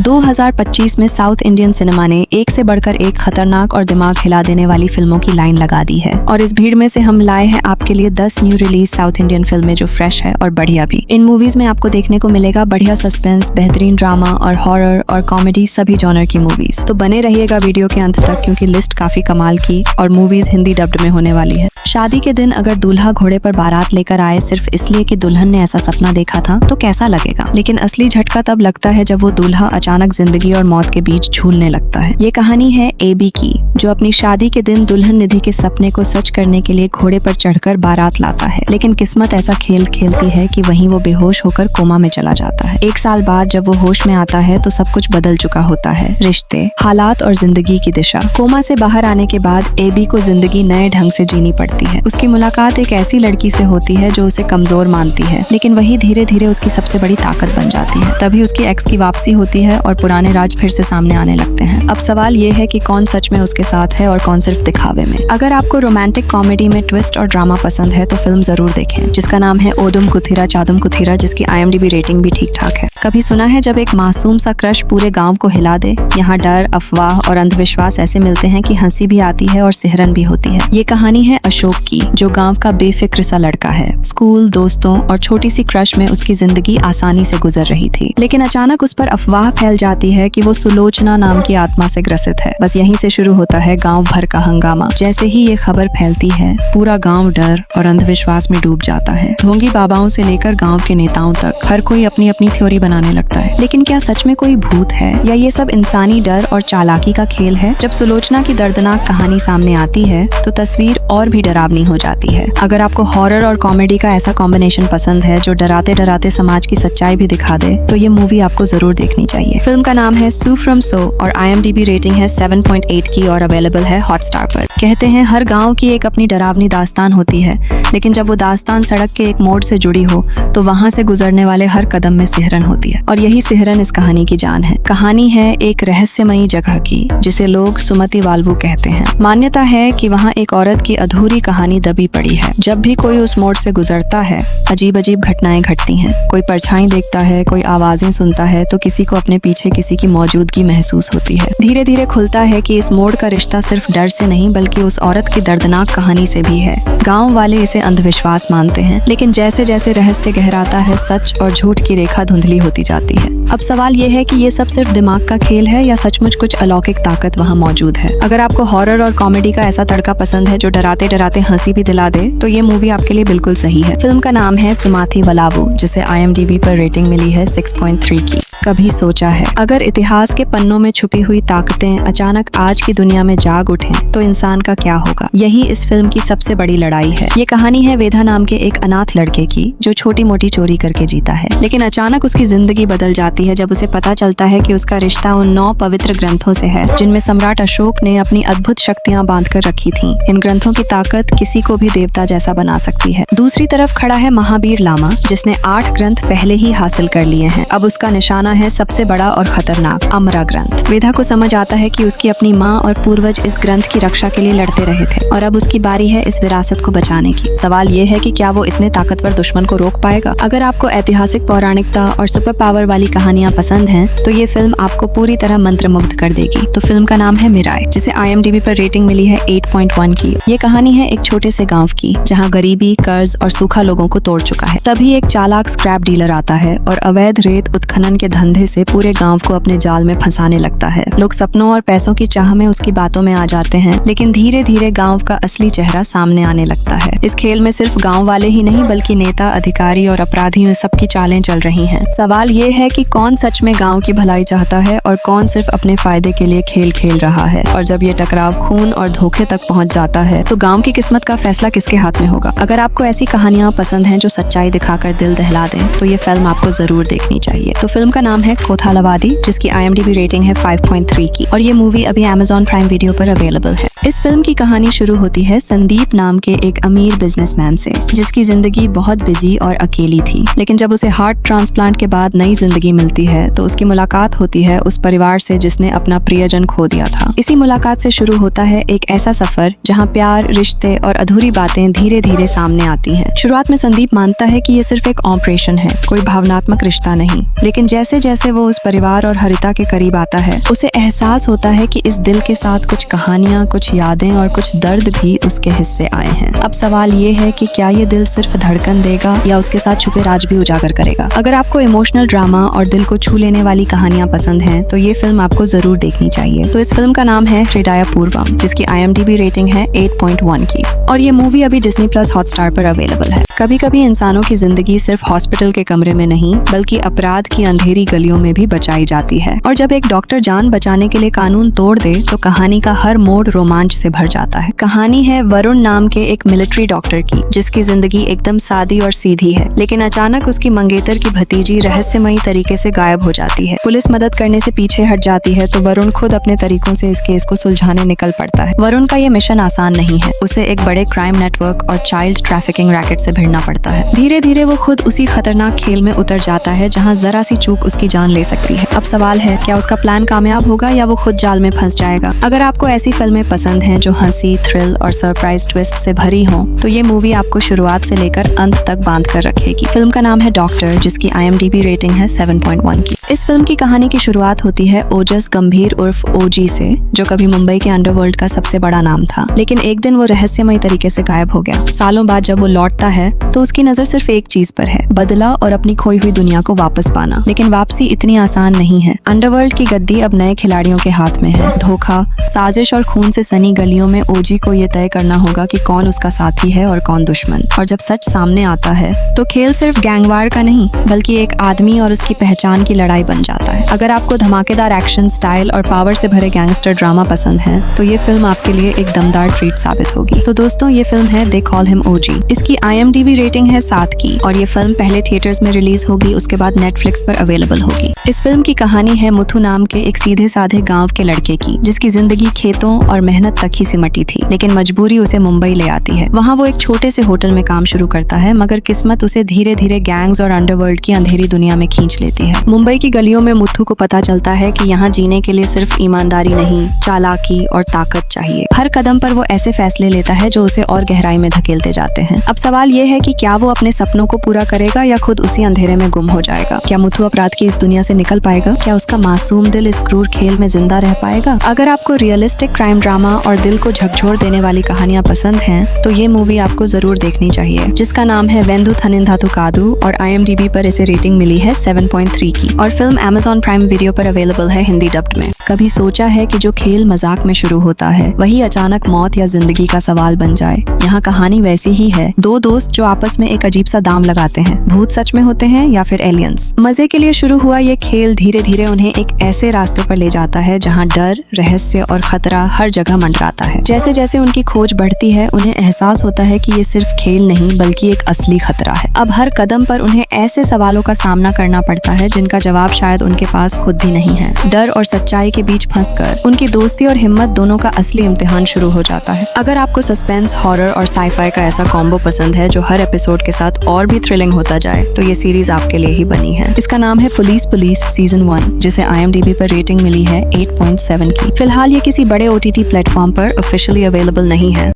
2025 में south Indian cinema ने एक से बढ़कर एक खतरनाक और दिमाग हिला देने वाली फिल्मों की लाइन लगा दी है और इस भीड़ में से हम लाए हैं आपके लिए 10 न्यू रिलीज साउथ इंडियन फिल्में जो फ्रेश है और बढ़िया भी। इन मूवीज में आपको देखने को मिलेगा बढ़िया सस्पेंस, बेहतरीन ड्रामा और हॉरर और कॉमेडी, सभी जॉनर की मूवीज। तो बने रहिएगा वीडियो के अंत तक क्योंकि लिस्ट काफी कमाल की और मूवीज हिंदी डब्ड में होने वाली है। शादी के दिन अगर दूल्हा घोड़े पर बारात लेकर आए सिर्फ इसलिए कि दुल्हन ने ऐसा सपना देखा था तो कैसा लगेगा, लेकिन असली झटका तब लगता है जब वो दूल्हा अचानक जिंदगी और मौत के बीच झूलने लगता है। ये कहानी है एबी की, जो अपनी शादी के दिन दुल्हन निधि के सपने को सच करने के लिए घोड़े पर चढ़कर बारात लाता है, लेकिन किस्मत ऐसा खेल खेलती है कि वहीं वो बेहोश होकर कोमा में चला जाता है। एक साल बाद जब वो होश में आता है तो सब कुछ बदल चुका होता है, रिश्ते, हालात और जिंदगी की दिशा। कोमा से बाहर आने के बाद एबी को जिंदगी नए ढंग से जीनी पड़ती है। उसकी मुलाकात एक ऐसी लड़की से होती है जो उसे कमजोर मानती है, लेकिन वही धीरे धीरे उसकी सबसे बड़ी ताकत बन जाती है। तभी उसकी एक्स की वापसी होती है और पुराने राज फिर से सामने आने लगते हैं। अब सवाल ये है कि कौन सच में उसके साथ है और कौन सिर्फ दिखावे में। अगर आपको रोमांटिक कॉमेडी में ट्विस्ट और ड्रामा पसंद है तो फिल्म जरूर देखें, जिसका नाम है ओदुम कुथिरा चादुम कुथिरा, जिसकी IMDb रेटिंग भी ठीक ठाक है। कभी सुना है जब एक मासूम सा क्रश पूरे गांव को हिला दे? यहाँ डर, अफवाह और अंधविश्वास ऐसे मिलते हैं कि हंसी भी आती है और सिहरन भी होती है। ये कहानी है अशोक की, जो गांव का बेफिक्र सा लड़का है। स्कूल, दोस्तों और छोटी सी क्रश में उसकी जिंदगी आसानी से गुजर रही थी, लेकिन अचानक उस पर अफवाह फैल जाती है कि वो सुलोचना नाम की आत्मा से ग्रसित है। बस यहीं से शुरू होता है गांव भर का हंगामा। जैसे ही ये खबर फैलती है, पूरा गांव डर और अंधविश्वास में डूब जाता है। ढोंगी बाबाओं से लेकर गांव के नेताओं तक हर कोई अपनी अपनी थ्योरी बनाने लगता है। लेकिन क्या सच में कोई भूत है या ये सब इंसानी डर और चालाकी का खेल है? जब सुलोचना की दर्दनाक कहानी सामने आती है तो तस्वीर और भी डरावनी हो जाती है। अगर आपको हॉरर और कॉमेडी का ऐसा कॉम्बिनेशन पसंद है जो डराते डराते समाज की सच्चाई भी दिखा दे, तो ये मूवी आपको जरूर देखनी चाहिए। फिल्म का नाम है सू फ्रॉम सो और IMDb रेटिंग है 7.8 की और अवेलेबल है हॉटस्टार पर। कहते हैं हर गाँव की एक अपनी डरावनी दास्तान होती है, लेकिन जब वो दास्तान सड़क के एक मोड़ से जुड़ी हो तो वहाँ से गुजरने वाले हर कदम में सिहरन होती है, और यही सिहरन इस कहानी की जान है। कहानी है एक रहस्यमयी जगह की जिसे लोग सुमति वाल्वू कहते हैं। मान्यता है कि वहाँ एक औरत की अधूरी कहानी दबी पड़ी है। जब भी कोई उस मोड़ से गुजरता है अजीब अजीब घटनाएं घटती हैं। कोई परछाई देखता है, कोई आवाजें सुनता है, तो किसी को अपने पीछे किसी की मौजूदगी महसूस होती है। धीरे धीरे खुलता है कि इस मोड़ का रिश्ता सिर्फ डर से नहीं बल्कि उस औरत की दर्दनाक कहानी से भी है। गाँव वाले इसे अंधविश्वास मानते हैं, लेकिन जैसे जैसे रहस्य गहराता है सच और झूठ की रेखा धुंधली होती जाती है। अब सवाल ये है कि ये सब सिर्फ दिमाग का खेल है या सचमुच कुछ अलौकिक ताकत वहाँ मौजूद है। अगर आपको हॉरर और कॉमेडी का ऐसा तड़का पसंद है जो डराते डराते हंसी भी दिला दे, तो ये मूवी आपके लिए बिल्कुल सही है। फिल्म का नाम है सुमाथी वलावू, जिसे IMDb पर रेटिंग मिली है 6.3 की। कभी सोचा है अगर इतिहास के पन्नों में छुपी हुई ताकतें अचानक आज की दुनिया में जाग उठें तो इंसान का क्या होगा? यही इस फिल्म की सबसे बड़ी लड़ाई है। ये कहानी है वेदा नाम के एक अनाथ लड़के की जो छोटी मोटी चोरी करके जीता है, लेकिन अचानक उसकी जिंदगी बदल जाती है जब उसे पता चलता है कि उसका रिश्ता उन 9 पवित्र ग्रंथों से है जिनमें सम्राट अशोक ने अपनी अद्भुत शक्तियां बांधकर रखी थीं। इन ग्रंथों की ताकत किसी को भी देवता जैसा बना सकती है। दूसरी तरफ खड़ा है महावीर लामा, जिसने 8 ग्रंथ पहले ही हासिल कर लिए हैं। अब उसका निशाना है सबसे बड़ा और खतरनाक अमरा ग्रंथ। वेदा को समझ आता है कि उसकी अपनी माँ और पूर्वज इस ग्रंथ की रक्षा के लिए लड़ते रहे थे और अब उसकी बारी है इस विरासत को बचाने की। सवाल ये है कि क्या वो इतने ताकतवर दुश्मन को रोक पाएगा? अगर आपको ऐतिहासिक पौराणिकता और सुपर पावर वाली कहानियां पसंद हैं, तो ये फिल्म आपको पूरी तरह मंत्रमुग्ध कर देगी। तो फिल्म का नाम है मिराय, जिसे IMDb पर रेटिंग मिली है 8.1 की। ये कहानी है एक छोटे से गाँव की जहाँ गरीबी, कर्ज और सूखा लोगों को तोड़ चुका है। तभी एक चालाक स्क्रैप डीलर आता है और अवैध रेत उत्खनन के धंधे से पूरे गांव को अपने जाल में फंसाने लगता है। लोग सपनों और पैसों की चाह में उसकी बातों में आ जाते हैं, लेकिन धीरे धीरे गांव का असली चेहरा सामने आने लगता है। इस खेल में सिर्फ गांव वाले ही नहीं बल्कि नेता, अधिकारी और अपराधियों सबकी चालें चल रही हैं। सवाल ये है कि कौन सच में गांव की भलाई चाहता है और कौन सिर्फ अपने फायदे के लिए खेल खेल रहा है। और जब ये टकराव खून और धोखे तक पहुंच जाता है तो गांव की किस्मत का फैसला किसके हाथ में होगा? अगर आपको ऐसी कहानियां पसंद हैं जो सच्चाई दिखाकर दिल दहला दें, तो ये फिल्म आपको जरूर देखनी चाहिए। तो फिल्म का नाम है कोथालवादी, जिसकी IMDb रेटिंग है 5.3 की, और ये मूवी अभी Amazon प्राइम वीडियो पर अवेलेबल है। इस फिल्म की कहानी शुरू होती है संदीप नाम के एक अमीर बिजनेसमैन से, जिसकी जिंदगी बहुत बिजी और अकेली थी। लेकिन जब उसे हार्ट ट्रांसप्लांट के बाद नई जिंदगी मिलती है तो उसकी मुलाकात होती है उस परिवार से जिसने अपना प्रियजन खो दिया था। इसी मुलाकात से शुरू होता है एक ऐसा सफर जहाँ प्यार, रिश्ते और अधूरी बातें धीरे धीरे सामने आती हैं। शुरुआत में संदीप मानता है कि ये सिर्फ एक ऑपरेशन है, कोई भावनात्मक रिश्ता नहीं, लेकिन जैसे जैसे जैसे वो उस परिवार और हरिता के करीब आता है, उसे एहसास होता है कि इस दिल के साथ कुछ कहानियां, कुछ यादें और कुछ दर्द भी उसके हिस्से आए हैं। अब सवाल ये है कि क्या ये दिल सिर्फ धड़कन देगा या उसके साथ छुपे राज भी उजागर करेगा। अगर आपको इमोशनल ड्रामा और दिल को छू लेने वाली कहानियां पसंद हैं, तो ये फिल्म आपको जरूर देखनी चाहिए। तो इस फिल्म का नाम है हृदयपूर्वम, जिसकी IMDb रेटिंग है 8.1 की, और ये मूवी अभी Disney+ हॉटस्टार पर अवेलेबल है। कभी कभी इंसानों की जिंदगी सिर्फ हॉस्पिटल के कमरे में नहीं, बल्कि अपराध की अंधेरी गलियों में भी बचाई जाती है। और जब एक डॉक्टर जान बचाने के लिए कानून तोड़ दे, तो कहानी का हर मोड़ रोमांच से भर जाता है। कहानी है वरुण नाम के एक मिलिट्री डॉक्टर की, जिसकी जिंदगी एकदम सादी और सीधी है, लेकिन अचानक उसकी मंगेतर की भतीजी रहस्यमयी तरीके से गायब हो जाती है। पुलिस मदद करने से पीछे हट जाती है, तो वरुण खुद अपने तरीकों से इस केस को सुलझाने निकल पड़ता है। वरुण का ये मिशन आसान नहीं है, उसे एक बड़े क्राइम नेटवर्क और चाइल्ड ट्रैफिकिंग रैकेट से भिड़ना पड़ता है। धीरे धीरे वो खुद उसी खतरनाक खेल में उतर जाता है, जहाँ जरा सी चूक उसकी जान ले सकती है। अब सवाल है, क्या उसका प्लान कामयाब होगा या वो खुद जाल में फंस जाएगा। अगर आपको ऐसी फिल्में पसंद हैं जो हंसी, थ्रिल और सरप्राइज ट्विस्ट से भरी हों, तो ये मूवी आपको शुरुआत से लेकर अंत तक बांध कर रखेगी। फिल्म का नाम है डॉक्टर, जिसकी IMDb रेटिंग है 7.1 की। इस फिल्म की कहानी की शुरुआत होती है ओजस गंभीर उर्फ OG से, जो कभी मुंबई के अंडरवर्ल्ड का सबसे बड़ा नाम था, लेकिन एक दिन वो रहस्यमयी तरीके से गायब हो गया। सालों बाद जब वो लौटता है, तो उसकी नजर सिर्फ एक चीज पर है, बदला और अपनी खोई हुई दुनिया को वापस पाना। लेकिन वापसी इतनी आसान नहीं है। अंडरवर्ल्ड की गद्दी अब नए खिलाड़ियों के हाथ में है। धोखा, साजिश और खून से सनी गलियों में OG को ये तय करना होगा कि कौन उसका साथी है और कौन दुश्मन। और जब सच सामने आता है, तो खेल सिर्फ गैंगवार का नहीं, बल्कि एक आदमी और उसकी पहचान की लड़ाई बन जाता है। अगर आपको धमाकेदार एक्शन, स्टाइल और पावर से भरे गैंगस्टर ड्रामा पसंद है, तो ये फिल्म आपके लिए एक दमदार ट्रीट साबित होगी। तो दोस्तों, ये फिल्म है दे कॉल हिम OG। इसकी IMDb रेटिंग है 7 की, और ये फिल्म पहले थिएटर्स में रिलीज होगी, उसके बाद नेटफ्लिक्स पर अवेलेबल होगी। इस फिल्म की कहानी है मुथु नाम के एक सीधे साधे गांव के लड़के की, जिसकी जिंदगी खेतों और मेहनत तक ही सिमटी थी, लेकिन मजबूरी उसे मुंबई ले आती है। वहाँ वो एक छोटे से होटल में काम शुरू करता है, मगर किस्मत उसे धीरे धीरे गैंग्स और अंडरवर्ल्ड की अंधेरी दुनिया में खींच लेती है। मुंबई की गलियों में मुथु को पता चलता है कि यहाँ जीने के लिए सिर्फ ईमानदारी नहीं, चालाकी और ताकत चाहिए। हर कदम पर वो ऐसे फैसले लेता है जो उसे और गहराई में धकेलते जाते हैं। अब सवाल ये है कि क्या वो अपने सपनों को पूरा करेगा या खुद उसी अंधेरे में गुम हो जाएगा। क्या मुथु अपराध की इस दुनिया से निकल पाएगा? क्या उसका मासूम दिल इस क्रूर खेल में जिंदा रह पाएगा? अगर आपको रियलिस्टिक क्राइम ड्रामा और दिल को झकझोर देने वाली कहानियां पसंद हैं, तो ये मूवी आपको जरूर देखनी चाहिए, जिसका नाम है वेंदु थनिंधातु कादु, और IMDb पर इसे रेटिंग मिली है 7.3 की, और फिल्म Amazon प्राइम वीडियो पर अवेलेबल है हिंदी डब्ड में। कभी सोचा है कि जो खेल मजाक में शुरू होता है, वही अचानक मौत या जिंदगी का सवाल बन जाए? यहाँ कहानी वैसी ही है। दो दोस्त जो आपस में एक अजीब सा दांव लगाते हैं, भूत सच में होते हैं या फिर एलियंस। मजे के लिए शुरू हुआ ये खेल धीरे धीरे उन्हें एक ऐसे रास्ते पर ले जाता है जहाँ डर, रहस्य और खतरा हर जगह मंडराता है। जैसे जैसे उनकी खोज बढ़ती है, उन्हें एहसास होता है कि ये सिर्फ खेल नहीं, बल्कि एक असली खतरा है। अब हर कदम पर उन्हें ऐसे सवालों का सामना करना पड़ता है जिनका जवाब शायद उनके पास खुद भी नहीं है। डर और सच्चाई के बीच फंसकर उनकी दोस्ती और हिम्मत दोनों का असली इम्तिहान शुरू हो जाता है। अगर आपको सस्पेंस, हॉरर और साईफाई का ऐसा कॉम्बो पसंद है जो हर एपिसोड के साथ और भी थ्रिलिंग होता जाए, तो ये सीरीज आपके लिए ही बनी है। इसका नाम है पुलिस सीजन 1, जिसे IMDb पर रेटिंग मिली है 8.7 की। फिलहाल ये किसी बड़े OTT प्लेटफॉर्म पर ऑफिशियली अवेलेबल नहीं है।